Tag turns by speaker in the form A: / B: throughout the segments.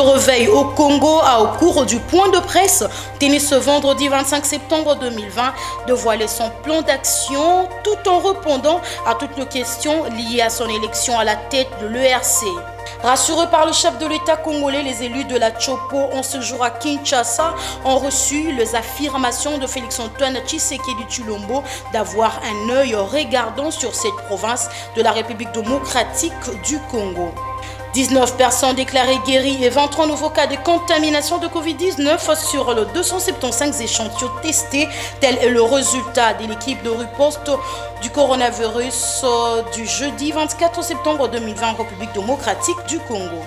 A: réveil au Congo a, au cours du point de presse tenu ce vendredi 25 septembre 2020, dévoilé son plan d'action tout en répondant à toutes les questions liées à son élection à la tête de l'ERC. Rassurés par le chef de l'État congolais, les élus de la Tchopo en ce jour à Kinshasa ont reçu les affirmations de Félix-Antoine Tshisekedi Tshilombo d'avoir un œil regardant sur cette province de la République démocratique du Congo. 19 personnes déclarées guéries et 23 nouveaux cas de contamination de Covid-19 sur le 275 échantillons testés. Tel est le résultat de l'équipe de riposte du coronavirus du jeudi 24 septembre 2020 en République démocratique du Congo.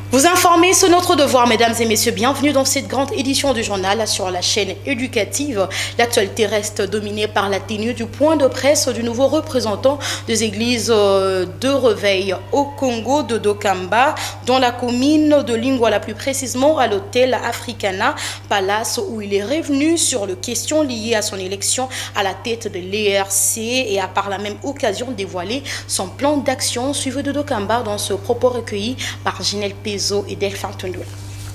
A: Vous informer, c'est notre devoir, mesdames et messieurs. Bienvenue dans cette grande édition du journal sur la chaîne éducative. L'actualité reste dominée par la tenue du point de presse du nouveau représentant des églises de réveil au Congo de Dokamba, dans la commune de Lingwala, plus précisément à l'hôtel Africana Palace, où il est revenu sur les questions liées à son élection à la tête de l'ERC et a par la même occasion dévoilé son plan d'action suivi de Dokamba dans ce propos recueilli par Ginelle Pézo et Delphin Tondoué.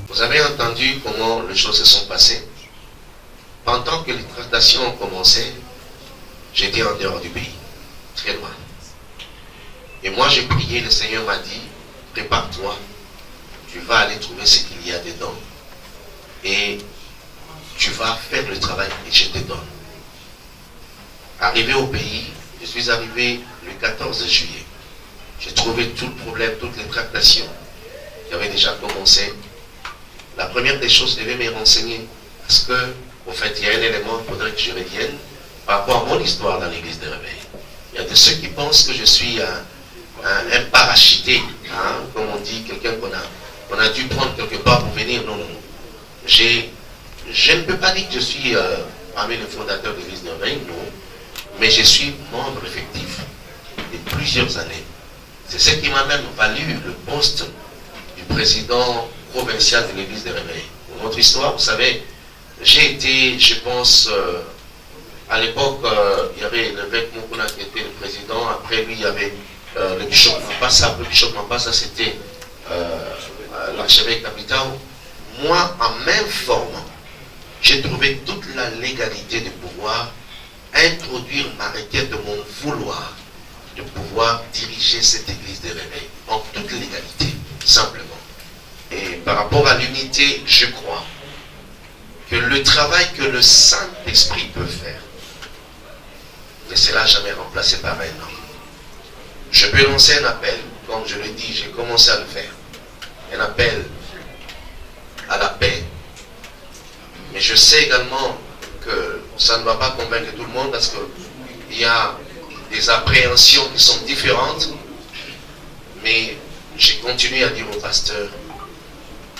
B: Vous avez entendu comment les choses se sont passées. Pendant que les tractations ont commencé, j'étais en dehors du pays, très loin. Et moi j'ai prié, le Seigneur m'a dit, prépare-toi, tu vas aller trouver ce qu'il y a dedans et tu vas faire le travail et je te donne. Arrivé au pays, je suis arrivé le 14 juillet. J'ai trouvé tout le problème, toutes les tractations qui avaient déjà commencé. La première des choses, je devais me renseigner parce que, au fait, il y a un élément, il faudrait que je revienne par rapport à mon histoire dans l'église de réveil. Il y a de ceux qui pensent que je suis un parachuté, hein, comme on dit, quelqu'un qu'on a dû prendre quelque part pour venir. Non, non, non. Je ne peux pas dire que je suis parmi les fondateurs de l'église de réveil, non, mais je suis membre effectif de plusieurs années. C'est ce qui m'a même valu le poste du président provincial de l'église des réveils. Pour notre histoire, vous savez, j'ai été, je pense, à l'époque, il y avait l'évêque Mokuna qui était le président, après lui il y avait le bishop Mapassa, c'était l'archevêque Capitao. Moi, en même forme, j'ai trouvé toute la légalité de pouvoir introduire ma requête de mon vouloir, de pouvoir diriger cette église des réveils, en toute légalité, simplement. Et par rapport à l'unité, je crois que le travail que le Saint-Esprit peut faire ne sera jamais remplacé par un homme. Je peux lancer un appel, comme je le dis, j'ai commencé à le faire, un appel à la paix. Mais je sais également que ça ne va pas convaincre tout le monde parce qu'il y a des appréhensions qui sont différentes. Mais j'ai continué à dire au pasteur,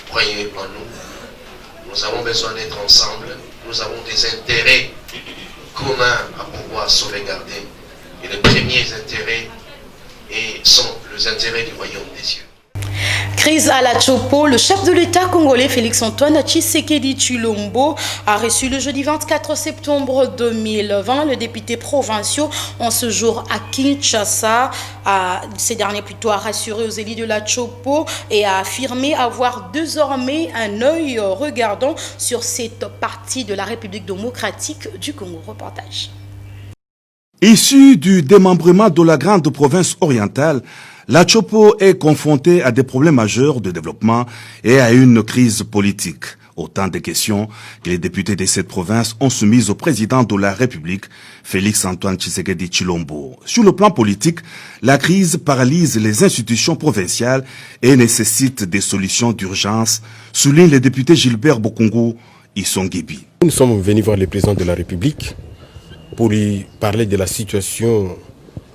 B: croyez en nous, nous avons besoin d'être ensemble, nous avons des intérêts communs à pouvoir sauvegarder. Et les premiers intérêts sont les intérêts du royaume des cieux.
A: Crise à la Tchopo, le chef de l'État congolais Félix-Antoine Tshisekedi Tshilombo a reçu le jeudi 24 septembre 2020 le député provincial en ce jour à Kinshasa. Ces derniers plutôt a rassuré aux élus de la Tchopo et a affirmé avoir désormais un œil regardant sur cette partie de la République démocratique du Congo. Reportage.
C: Issu du démembrement de la grande province orientale, la Tchopo est confrontée à des problèmes majeurs de développement et à une crise politique. Autant de questions que les députés de cette province ont soumises au président de la République, Félix-Antoine Tshisekedi Tshilombo. Sur le plan politique, la crise paralyse les institutions provinciales et nécessite des solutions d'urgence, souligne le député Gilbert Bokongo Isongebi.
D: Nous sommes venus voir le président de la République pour lui parler de la situation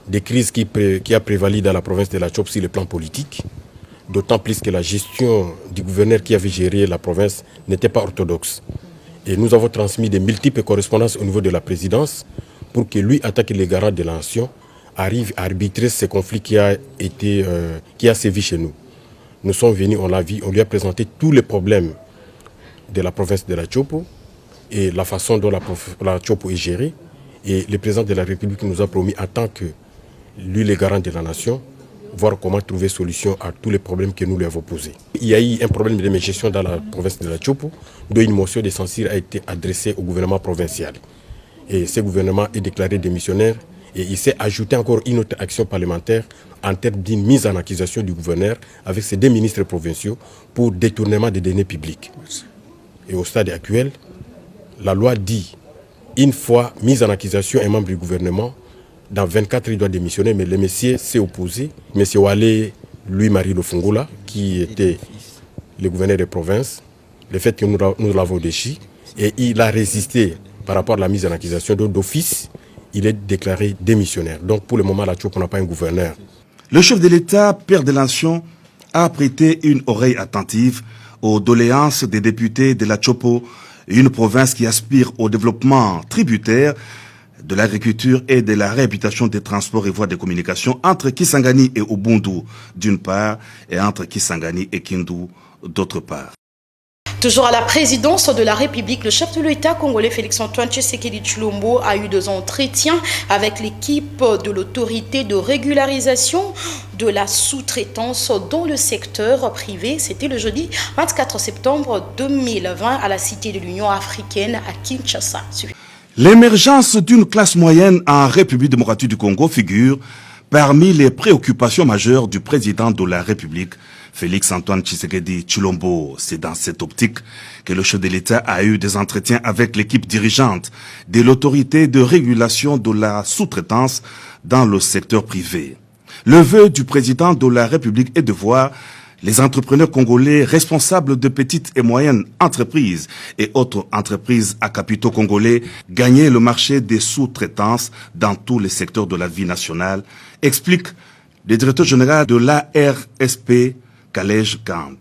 D: des crises qui a prévalu dans la province de la Tchopo sur le plan politique, d'autant plus que la gestion du gouverneur qui avait géré la province n'était pas orthodoxe. Et nous avons transmis de multiples correspondances au niveau de la présidence pour que lui, en tant que le garant de la nation, arrive à arbitrer ce conflit qui a sévi chez nous. Nous sommes venus, on l'a vu, on lui a présenté tous les problèmes de la province de la Tchopo et la façon dont la Tchopo est gérée. Et le président de la République nous a promis, en tant que lui, le garant de la nation, voir comment trouver solution à tous les problèmes que nous lui avons posés. Il y a eu un problème de gestion dans la province de la Tchopo, dont une motion de censure a été adressée au gouvernement provincial. Et ce gouvernement est déclaré démissionnaire et il s'est ajouté encore une autre action parlementaire en termes d'une mise en accusation du gouverneur avec ses 2 ministres provinciaux pour détournement des données publiques. Et au stade actuel, la loi dit, une fois mise en accusation un membre du gouvernement, dans 24 il doit démissionner, mais le monsieur s'est opposé. Monsieur Wale Louis-Marie Lofungola, qui était le gouverneur de province, le fait que nous l'avons déchu, et il a résisté par rapport à la mise en accusation d'office, il est déclaré démissionnaire. Donc pour le moment, la Tchopo n'a pas un gouverneur.
C: Le chef de l'État, Père de Lançon, a prêté une oreille attentive aux doléances des députés de la Tchopo, une province qui aspire au développement tributaire de l'agriculture et de la réhabilitation des transports et voies de communication entre Kisangani et Ubundu d'une part et entre Kisangani et Kindu d'autre part.
A: Toujours à la présidence de la République, le chef de l'État congolais Félix-Antoine Tshisekedi Tshilombo a eu 2 entretiens avec l'équipe de l'autorité de régularisation de la sous-traitance dans le secteur privé. C'était le jeudi 24 septembre 2020 à la Cité de l'Union africaine à Kinshasa.
C: L'émergence d'une classe moyenne en République démocratique du Congo figure parmi les préoccupations majeures du président de la République, Félix-Antoine Tshisekedi Tshilombo. C'est dans cette optique que le chef de l'État a eu des entretiens avec l'équipe dirigeante de l'autorité de régulation de la sous-traitance dans le secteur privé. Le vœu du président de la République est de voir les entrepreneurs congolais responsables de petites et moyennes entreprises et autres entreprises à capitaux congolais gagner le marché des sous-traitances dans tous les secteurs de la vie nationale, explique le directeur général de l'ARSP, Kalej Gand.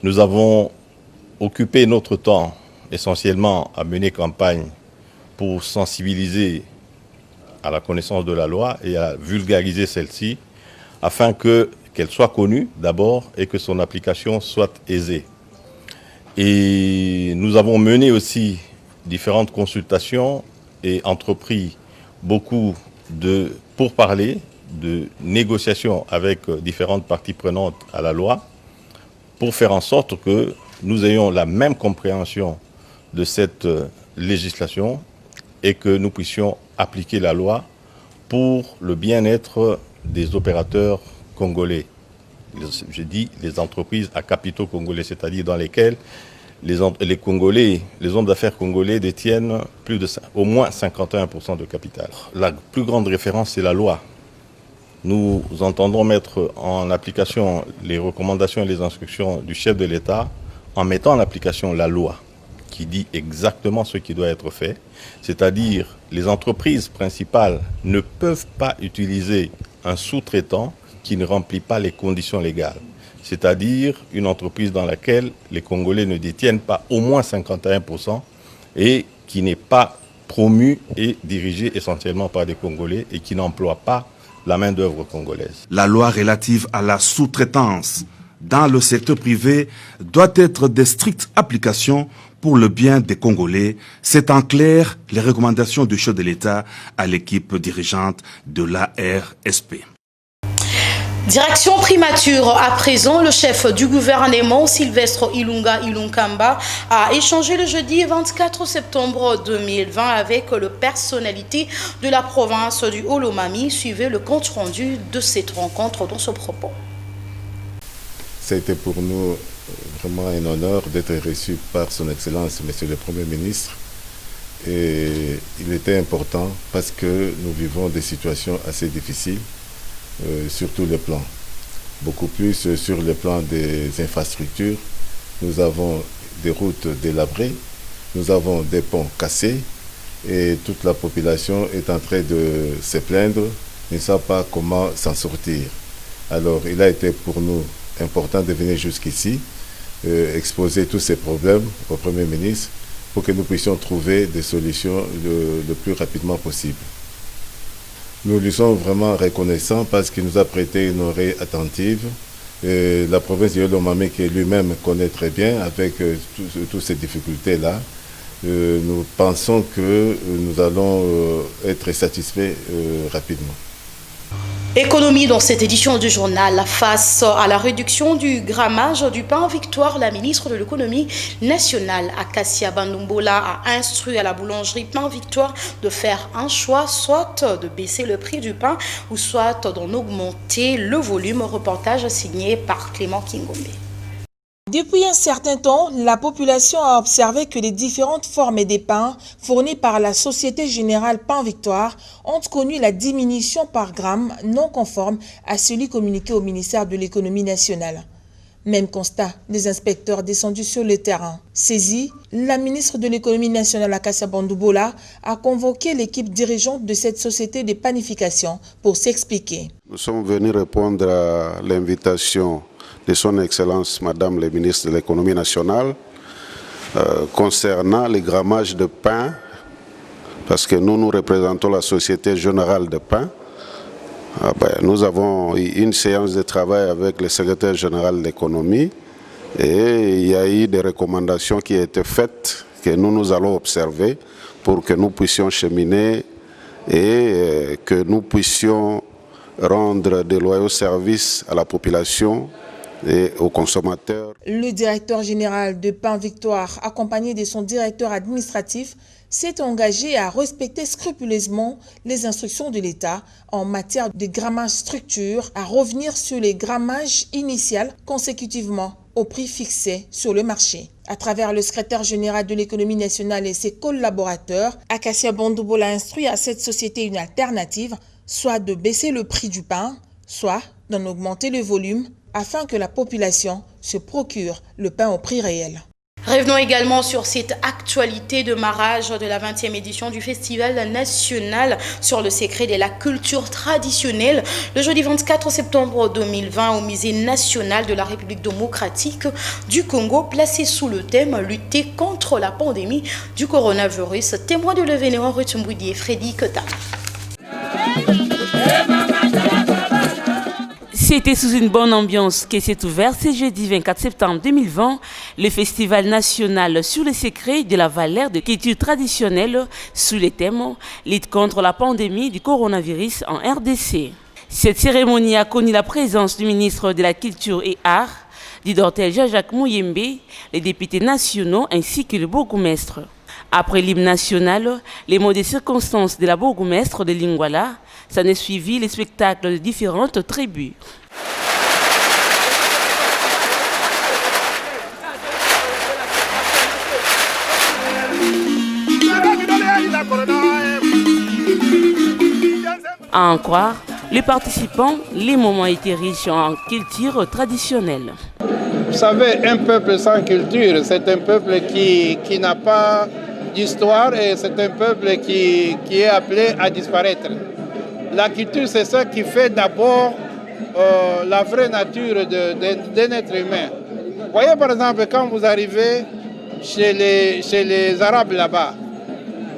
E: Nous avons occupé notre temps essentiellement à mener campagne pour sensibiliser à la connaissance de la loi et à vulgariser celle-ci afin qu'elle soit connue d'abord et que son application soit aisée. Et nous avons mené aussi différentes consultations et entrepris beaucoup de pourparlers, de négociations avec différentes parties prenantes à la loi pour faire en sorte que nous ayons la même compréhension de cette législation et que nous puissions appliquer la loi pour le bien-être des opérateurs congolais. Je dis les entreprises à capitaux congolais, c'est-à-dire dans lesquelles les Congolais, les hommes d'affaires congolais détiennent au moins 51% de capital. La plus grande référence, c'est la loi. Nous entendons mettre en application les recommandations et les instructions du chef de l'État en mettant en application la loi qui dit exactement ce qui doit être fait, c'est-à-dire les entreprises principales ne peuvent pas utiliser un sous-traitant qui ne remplit pas les conditions légales, c'est-à-dire une entreprise dans laquelle les Congolais ne détiennent pas au moins 51% et qui n'est pas promue et dirigée essentiellement par des Congolais et qui n'emploie pas la main-d'œuvre congolaise.
C: La loi relative à la sous-traitance dans le secteur privé doit être de stricte application pour le bien des Congolais. C'est en clair les recommandations du chef de l'État à l'équipe dirigeante de l'ARSP.
A: Direction primature. À présent, le chef du gouvernement, Sylvestre Ilunga Ilunkamba, a échangé le jeudi 24 septembre 2020 avec les personnalités de la province du Haut-Lomami. Suivez le compte rendu de cette rencontre dans ce propos.
F: C'était pour nous vraiment un honneur d'être reçu par son Excellence, Monsieur le Premier ministre. Et il était important parce que nous vivons des situations assez difficiles. Sur tous les plans, beaucoup plus sur le plan des infrastructures. Nous avons des routes délabrées, nous avons des ponts cassés et toute la population est en train de se plaindre, ne sait pas comment s'en sortir. Alors il a été pour nous important de venir jusqu'ici, exposer tous ces problèmes au Premier ministre pour que nous puissions trouver des solutions le plus rapidement possible. Nous lui sommes vraiment reconnaissants parce qu'il nous a prêté une oreille attentive. La province du Haut-Lomami, que lui-même connaît très bien, avec toutes ces difficultés-là, nous pensons que nous allons être satisfaits rapidement.
A: Économie dans cette édition du journal. Face à la réduction du grammage du pain Victoire, la ministre de l'économie nationale, Acacia Bandumbola, a instruit à la boulangerie Pain Victoire de faire un choix, soit de baisser le prix du pain ou soit d'en augmenter le volume. Reportage signé par Clément Kingombe.
G: Depuis un certain temps, la population a observé que les différentes formes des pains fournis par la Société Générale Pain Victoire ont connu la diminution par gramme non conforme à celui communiqué au ministère de l'Économie nationale. Même constat des inspecteurs descendus sur le terrain. Saisie, la ministre de l'Économie nationale, Acacia Bandumbola, a convoqué l'équipe dirigeante de cette société de panification pour s'expliquer.
H: Nous sommes venus répondre à l'invitation de son Excellence Madame la ministre de l'Économie nationale concernant les grammages de pain, parce que nous représentons la Société Générale de Pain. Nous avons eu une séance de travail avec le secrétaire général de l'économie et il y a eu des recommandations qui ont été faites que nous allons observer pour que nous puissions cheminer et que nous puissions rendre de loyaux services à la population et aux consommateurs.
G: Le directeur général de Pain Victoire, accompagné de son directeur administratif, s'est engagé à respecter scrupuleusement les instructions de l'État en matière de grammage structure, à revenir sur les grammages initiales consécutivement au prix fixé sur le marché. À travers le secrétaire général de l'économie nationale et ses collaborateurs, Acacia Bandumbola a instruit à cette société une alternative, soit de baisser le prix du pain, soit d'en augmenter le volume, afin que la population se procure le pain au prix réel.
A: Revenons également sur cette actualité de marrage de la 20e édition du Festival national sur le secret de la culture traditionnelle. Le jeudi 24 septembre 2020 au Musée national de la République démocratique du Congo, placé sous le thème « Lutter contre la pandémie du coronavirus ». Témoin de l'événement, Rutumboudi et Freddy Kota.
I: C'était sous une bonne ambiance que s'est ouvert ce jeudi 24 septembre 2020 le Festival national sur les secrets de la valeur de culture traditionnelle sous le thème « Lutte contre la pandémie du coronavirus en RDC ». Cette cérémonie a connu la présence du ministre de la Culture et Arts, du Dr Jean-Jacques Mouyembe, les députés nationaux ainsi que le bourgmestre. Après l'hymne national, les mots des circonstances de la bourgmestre de Lingwala, s'en est suivi les spectacles de différentes tribus. À en croire les participants, les moments étaient riches en culture traditionnelle.
J: Vous savez, un peuple sans culture, c'est un peuple qui n'a pas d'histoire et c'est un peuple qui est appelé à disparaître. La culture, c'est ça qui fait d'abord la vraie nature d'un être humain. Vous voyez par exemple, quand vous arrivez chez les Arabes là-bas,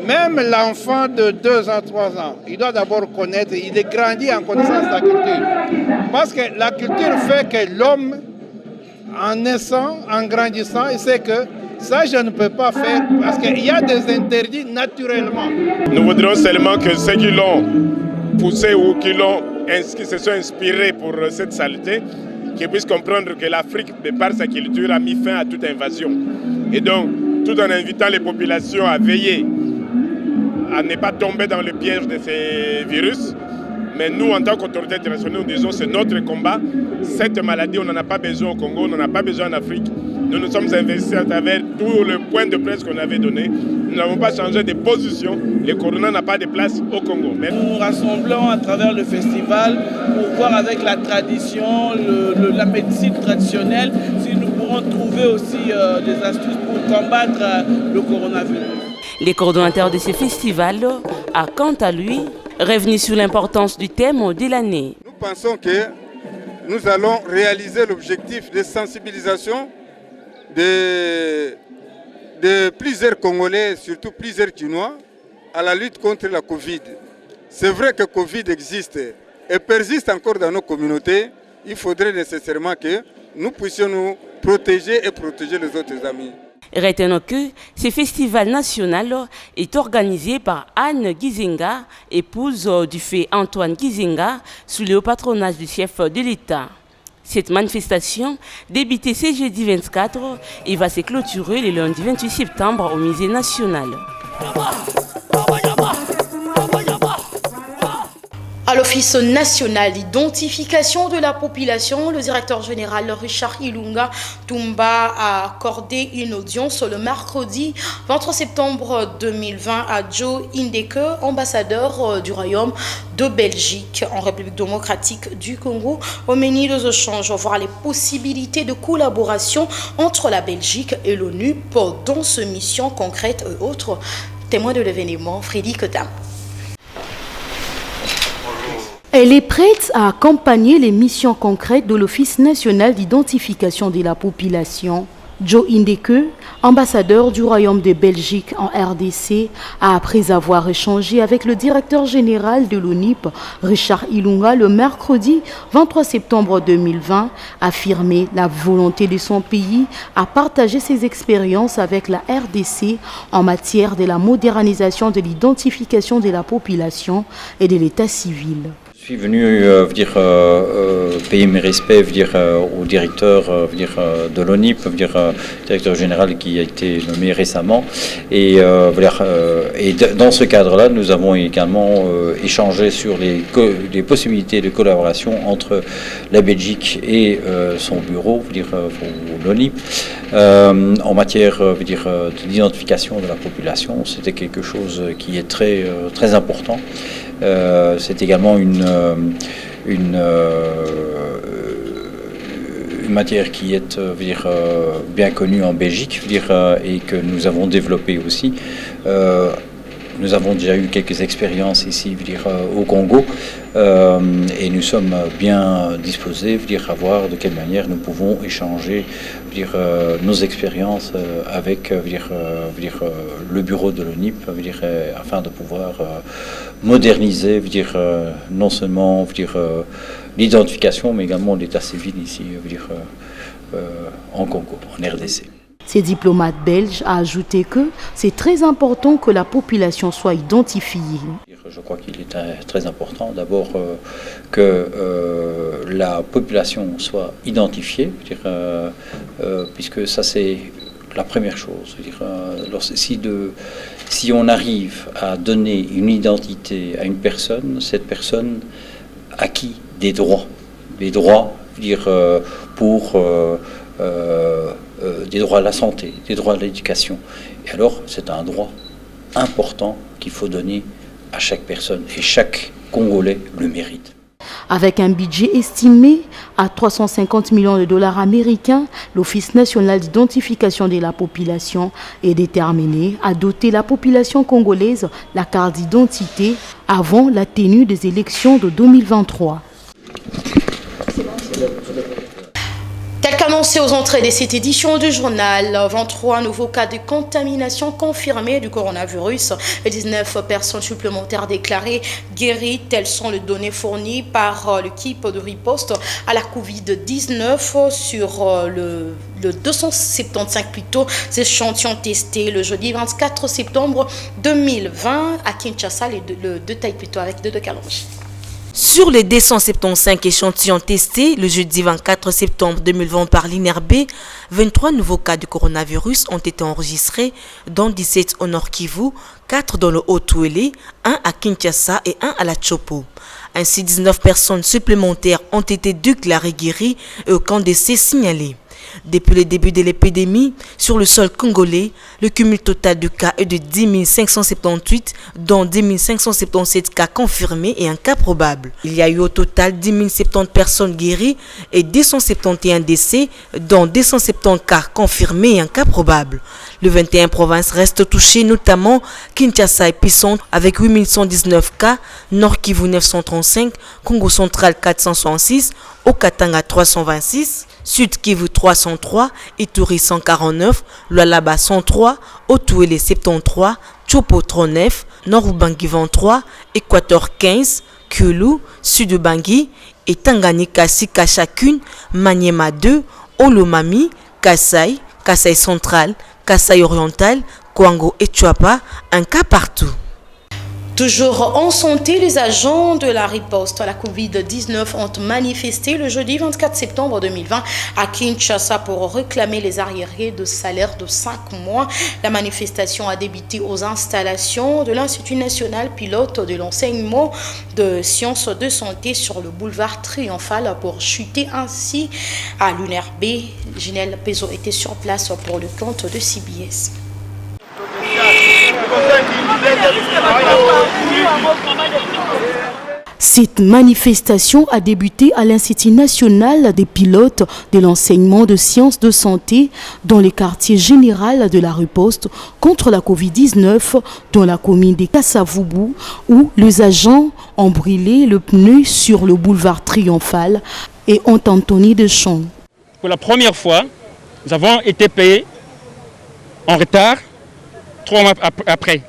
J: même l'enfant de 2 ans, 3 ans, il doit d'abord connaître, il est grandi en connaissance de la culture. Parce que la culture fait que l'homme, en naissant, en grandissant, il sait que ça, je ne peux pas faire parce qu'il y a des interdits naturellement.
K: Nous voudrions seulement que ceux qui l'ont poussé ou qui se sont inspirés pour cette saleté, qu'ils puissent comprendre que l'Afrique, de par sa culture, a mis fin à toute invasion. Et donc, tout en invitant les populations à veiller, à ne pas tomber dans le piège de ces virus. Mais nous, en tant qu'autorité internationale, nous disons que c'est notre combat. Cette maladie, on n'en a pas besoin au Congo, on n'en a pas besoin en Afrique. Nous nous sommes investis à travers tout le point de presse qu'on avait donné. Nous n'avons pas changé de position. Le corona n'a pas de place au Congo. Mais
L: nous nous rassemblons à travers le festival pour voir avec la tradition, la médecine traditionnelle, si nous pourrons trouver aussi des astuces pour combattre le coronavirus.
I: Le coordonnateur de ce festival a, quant à lui, revenu sur l'importance du thème de l'année.
M: Nous pensons que nous allons réaliser l'objectif de sensibilisation de plusieurs Congolais, surtout plusieurs Chinois, à la lutte contre la Covid. C'est vrai que Covid existe et persiste encore dans nos communautés. Il faudrait nécessairement que nous puissions nous protéger et protéger les autres amis.
I: Retenons que ce festival national est organisé par Anne Gizenga, épouse du fait Antoine Gizenga, sous le patronage du chef de l'État. Cette manifestation, débutée ce jeudi 24, et va se clôturer le lundi 28 septembre au Musée national.
A: À l'Office national d'identification de la population, le directeur général Richard Ilunga Tumba a accordé une audience le mercredi 23 septembre 2020 à Joe Indeke, ambassadeur du Royaume de Belgique en République démocratique du Congo, au menu des échanges, voir les possibilités de collaboration entre la Belgique et l'ONU pendant ces missions concrètes et autres. Témoin de l'événement, Frédéric Tam. Elle est prête à accompagner les missions concrètes de l'Office national d'identification de la population. Joe Indeke, ambassadeur du Royaume de Belgique en RDC, a, après avoir échangé avec le directeur général de l'ONIP, Richard Ilunga, le mercredi 23 septembre 2020, affirmé la volonté de son pays à partager ses expériences avec la RDC en matière de la modernisation de l'identification de la population et de l'état civil.
N: Je suis venu payer mes respects au directeur de l'ONIP, directeur général qui a été nommé récemment. Et dans ce cadre-là, nous avons également échangé sur les possibilités de collaboration entre la Belgique et son bureau, l'ONIP, en matière d'identification de la population. C'était quelque chose qui est très important. C'est également une matière qui est bien connue en Belgique et que nous avons développée aussi. Nous avons déjà eu quelques expériences ici au Congo et nous sommes bien disposés à voir de quelle manière nous pouvons échanger nos expériences avec le bureau de l'ONIP afin de pouvoir moderniser non seulement l'identification mais également l'état civil ici en Congo, en RDC.
A: Ces diplomates belges a ajouté que c'est très important que la population soit identifiée.
N: Je crois qu'il est très important d'abord que la population soit identifiée, puisque ça c'est la première chose. Si on arrive à donner une identité à une personne, cette personne acquit des droits pour des droits à la santé, des droits à l'éducation. Et alors, c'est un droit important qu'il faut donner à chaque personne et chaque Congolais le mérite.
A: Avec un budget estimé à 350 millions de dollars américains, l'Office national d'identification de la population est déterminé à doter la population congolaise la carte d'identité avant la tenue des élections de 2023. Tel qu'annoncé aux entrées de cette édition du journal, 23 nouveaux cas de contamination confirmés du coronavirus et 19 personnes supplémentaires déclarées guéries. Telles sont les données fournies par l'équipe de riposte à la Covid-19 sur le 275 échantillons testés le jeudi 24 septembre 2020 à Kinshasa. Le détail plutôt avec Dodo Kalonji.
O: Sur les 275 échantillons testés le jeudi 24 septembre 2020 par l'INRB, 23 nouveaux cas de coronavirus ont été enregistrés, dont 17 au Nord Kivu, 4 dans le Haut-Touélé, 1 à Kinshasa et 1 à la Tchopo. Ainsi, 19 personnes supplémentaires ont été déclarées guéries et aucun décès signalé. Depuis le début de l'épidémie, sur le sol congolais, le cumul total de cas est de 10 578, dont 10 577 cas confirmés et un cas probable. Il y a eu au total 10 070 personnes guéries et 271 décès, dont 270 cas confirmés et un cas probable. Les 21 provinces restent touchées, notamment Kinshasa épicentre avec 8 119 cas, Nord Kivu 935, Congo central 466, Okatanga 326, Sud Kivu 303, Ituri 149, Lualaba 103, Haut-Touélé 73, Tchopo 39, Nord-Ubangi 23, Équateur 15, Kulu, Sud-Ubangi et Tanganyika 6 cas chacune, Maniema 2, Olomami, Kasaï, Kasaï central, Kasaï oriental, Kwango et Chuapa, un cas partout.
A: Toujours en santé, les agents de la riposte à la Covid-19 ont manifesté le jeudi 24 septembre 2020 à Kinshasa pour réclamer les arriérés de salaire de 5 mois. La manifestation a débuté aux installations de l'Institut national pilote de l'enseignement de sciences de santé sur le boulevard Triomphal pour chuter ainsi à l'UNRB. Ginelle Pezo était sur place pour le compte de CBS. Cette manifestation a débuté à l'Institut national des pilotes de l'enseignement de sciences de santé dans le quartier général de la riposte contre la Covid-19 dans la commune de Kassavubu où les agents ont brûlé le pneu sur le boulevard Triomphal et ont entonné des chants.
P: Pour la première fois, nous avons été payés en retard 3 mois après.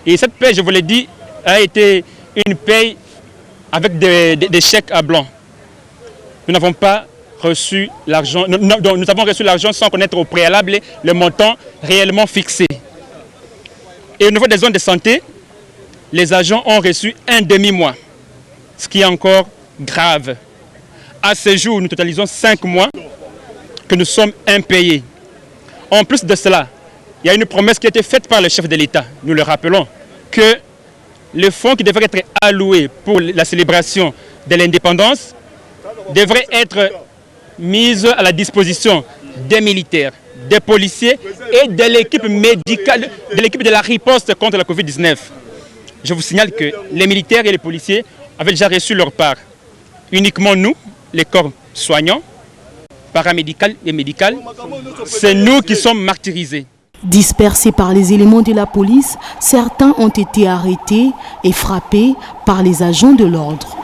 P: Et cette paie, je vous l'ai dit, a été une paie avec des chèques à blanc. Nous n'avons pas reçu l'argent, nous avons reçu l'argent sans connaître au préalable le montant réellement fixé. Et au niveau des zones de santé, les agents ont reçu un demi-mois, ce qui est encore grave. À ce jour, nous totalisons 5 mois que nous sommes impayés. En plus de cela, il y a une promesse qui a été faite par le chef de l'État, nous le rappelons, que le fonds qui devrait être alloué pour la célébration de l'indépendance devrait être mis à la disposition des militaires, des policiers et de l'équipe médicale, de l'équipe de la riposte contre la Covid-19. Je vous signale que les militaires et les policiers avaient déjà reçu leur part. Uniquement nous, les corps soignants, paramédicaux et médicaux, c'est nous qui sommes martyrisés.
A: Dispersés par les éléments de la police, certains ont été arrêtés et frappés par les agents de l'ordre.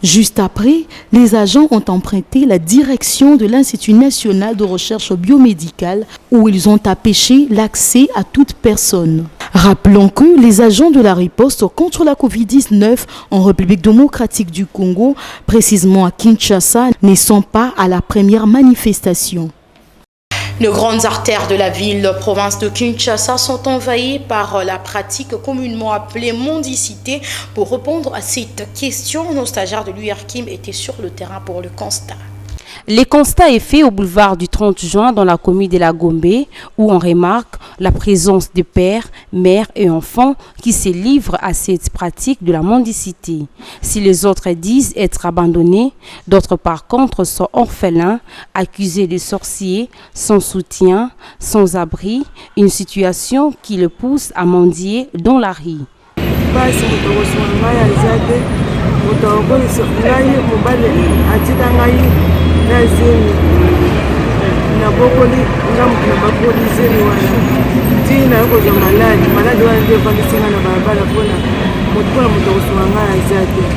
A: Juste après, les agents ont emprunté la direction de l'Institut national de recherche biomédicale où ils ont empêché l'accès à toute personne. Rappelons que les agents de la riposte contre la Covid-19 en République démocratique du Congo, précisément à Kinshasa, ne sont pas à la première manifestation. Les grandes artères de la ville, province de Kinshasa, sont envahies par la pratique communément appelée mendicité. Pour répondre à cette question, nos stagiaires de l'URKIM étaient sur le terrain pour le constat.
Q: Les constats est fait au boulevard du 30 juin dans la commune de la Gombe où on remarque la présence de pères, mères et enfants qui se livrent à cette pratique de la mendicité. Si les autres disent être abandonnés, d'autres par contre sont orphelins, accusés de sorciers, sans soutien, sans abri, une situation qui les pousse à mendier dans la rue.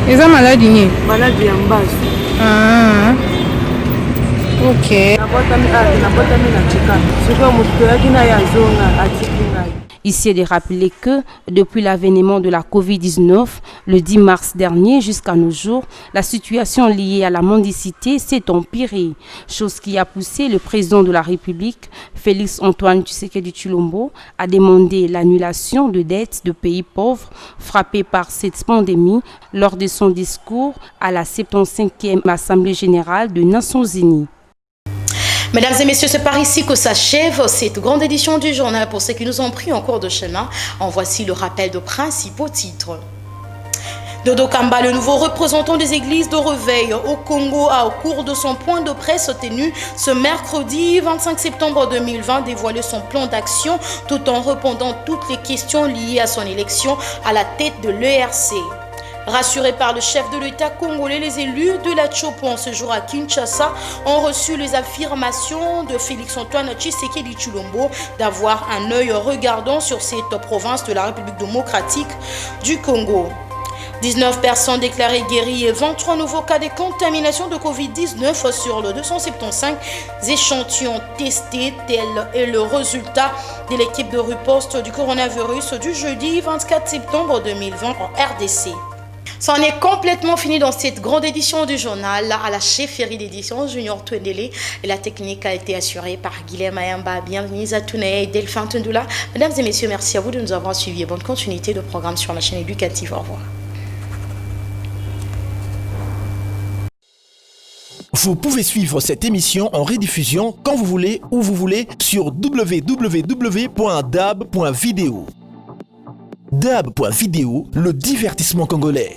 R: Eza maladi ni? Maladi ya mbasu. Ah. Okay.
Q: Ici est de rappeler que depuis l'avènement de la Covid-19, le 10 mars dernier jusqu'à nos jours, la situation liée à la mendicité s'est empirée, chose qui a poussé le président de la République, Félix Antoine Tshisekedi Tshilombo, à demander l'annulation de dettes de pays pauvres frappés par cette pandémie lors de son discours à la 75e Assemblée générale des Nations unies.
A: Mesdames et messieurs, c'est par ici que s'achève cette grande édition du journal. Pour ceux qui nous ont pris en cours de chemin, en voici le rappel de principaux titres. Dodo Kamba, le nouveau représentant des églises de réveil au Congo, a au cours de son point de presse tenu ce mercredi 25 septembre 2020 dévoilé son plan d'action tout en répondant toutes les questions liées à son élection à la tête de l'ERC. Rassurés par le chef de l'État congolais, les élus de la Tchopo en ce jour à Kinshasa ont reçu les affirmations de Félix-Antoine Tshisekedi Tshilombo d'avoir un œil regardant sur cette province de la République démocratique du Congo. 19 personnes déclarées guéries et 23 nouveaux cas de contamination de Covid-19 sur le 275 échantillons testés. Tel est le résultat de l'équipe de riposte du coronavirus du jeudi 24 septembre 2020 en RDC. C'en est complètement fini dans cette grande édition du journal à la chefferie d'édition Junior Twendele et la technique a été assurée par Guilhem Ayamba. Bienvenue à Touné et Delphin Tundula. Mesdames et messieurs, merci à vous de nous avoir suivis et bonne continuité de programme sur la chaîne éducative. Au revoir.
S: Vous pouvez suivre cette émission en rediffusion quand vous voulez, où vous voulez, sur www.dab.video. Dab.video, le divertissement congolais.